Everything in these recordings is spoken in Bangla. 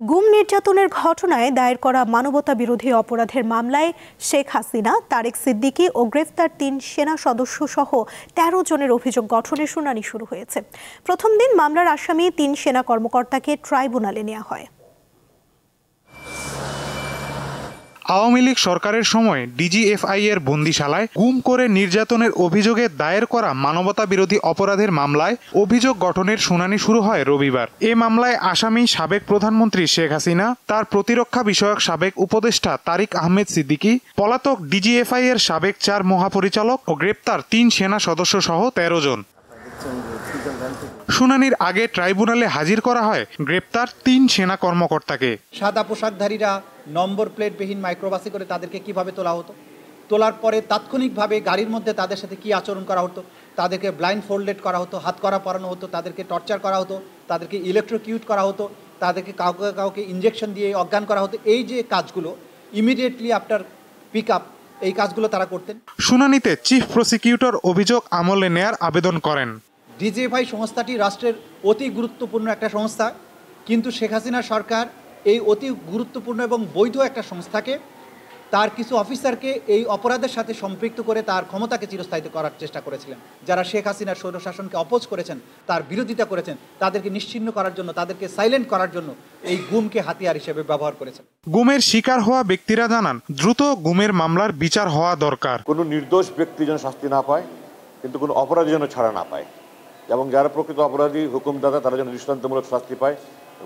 গুম নির্যাতনের ঘটনায় দায়ের করা মানবতা বিরোধী অপরাধের মামলায় শেখ হাসিনা, তারেক সিদ্দিকী ও গ্রেফতার ৩ সেনা সদস্য সহ ১৩ জনের অভিযোগ গঠনের শুনানি শুরু হয়েছে। প্রথম দিন মামলার আসামি ৩ সেনা কর্মকর্তাকে ট্রাইব্যুনালে নেওয়া হয়। আওয়ামী লীগ সরকারের সময় ডিজিএফআই এর বন্দিশালায় গুম করে নির্যাতনের অভিযোগে দায়ের করা মানবতা বিরোধী অপরাধের মামলায় অভিযোগ গঠনের শুনানি শুরু হয় রবিবার। এ মামলায় আসামি সাবেক প্রধানমন্ত্রী শেখ হাসিনা, তার প্রতিরক্ষা বিষয়ক সাবেক উপদেষ্টা তারিক আহমেদ সিদ্দিকী, পলাতক ডিজিএফআই এর সাবেক ৪ মহাপরিচালক ও গ্রেপ্তার ৩ সেনা সদস্য সহ ১৩ জন। শুনানির আগে ট্রাইব্যুনালে হাজির করা হয় গ্রেপ্তার ৩ সেনা কর্মকর্তাকে। সাদা পোশাকধারীরা নম্বর প্লেটবিহীন মাইক্রোবাসে করে তাদেরকে কিভাবে তোলা হতো, তোলার পরে তাৎক্ষণিকভাবে গাড়ির মধ্যে তাদের সাথে কি আচরণ করা হতো, তাদেরকে ব্লাইন্ড ফোল্ডেড করা হতো, হাত করা পরানো হতো, তাদেরকে টর্চার করা হতো, তাদেরকে ইলেকট্রোকিউট করা হতো, তাদেরকে কাউকে ইঞ্জেকশন দিয়ে অজ্ঞান করা হতো। এই যে কাজগুলো ইমিডিয়েটলি আফটার পিক আপ, এই কাজগুলো তারা করতেন। শুনানিতে চিফ প্রসিকিউটর অভিযোগ আমলে নেয়ার আবেদন করেন। ডিজিএফআই সংস্থাটি রাষ্ট্রের অতি গুরুত্বপূর্ণ একটা সংস্থা, কিন্তু শেখ হাসিনা সরকার এই অতি গুরুত্বপূর্ণ এবং বৈধ একটা সংস্থাকে, তার কিছু অফিসারকে এই অপরাধের সাথে সম্পৃক্ত করে তার ক্ষমতাকে চিরস্থায়িত করার চেষ্টা করেছিলেন। যারা শেখ হাসিনার স্বৈরশাসনকে অপোজ করেছেন, তার বিরোধিতা করেছেন, তাদেরকে নিশ্চিহ্ন করার জন্য, তাদেরকে সাইলেন্ট করার জন্য এই গুমকে হাতিয়ার হিসেবে ব্যবহার করেছেন। গুমের শিকার হওয়া ব্যক্তিরা জানান, দ্রুত গুমের মামলার বিচার হওয়া দরকার। কোনো নির্দোষ ব্যক্তি যেন শাস্তি না পায়, কিন্তু কোনো অপরাধী যেন ছাড়া না পায়, এবং যারা প্রকৃত অপরাধী হুকুমদাতা তারা যেন দৃষ্টান্তমূলক শাস্তি পায়।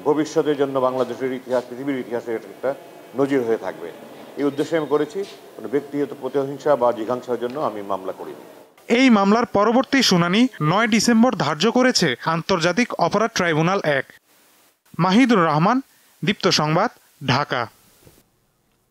ভবিষ্যতের জন্য বাংলাদেশের ইতিহাস, পৃথিবীর ইতিহাসে একটা নজির হয়ে থাকবে। এই উদ্দেশ্যে আমি করেছি। কোনো ব্যক্তিগত প্রতিহিংসা বা জিঘাংসার জন্য আমি মামলা করিনি। এই মামলার পরবর্তী শুনানি ৯ ডিসেম্বর ধার্য করেছে আন্তর্জাতিক অপরাধ ট্রাইব্যুনাল ১। মাহিদুর রহমান, দীপ্ত সংবাদ, ঢাকা।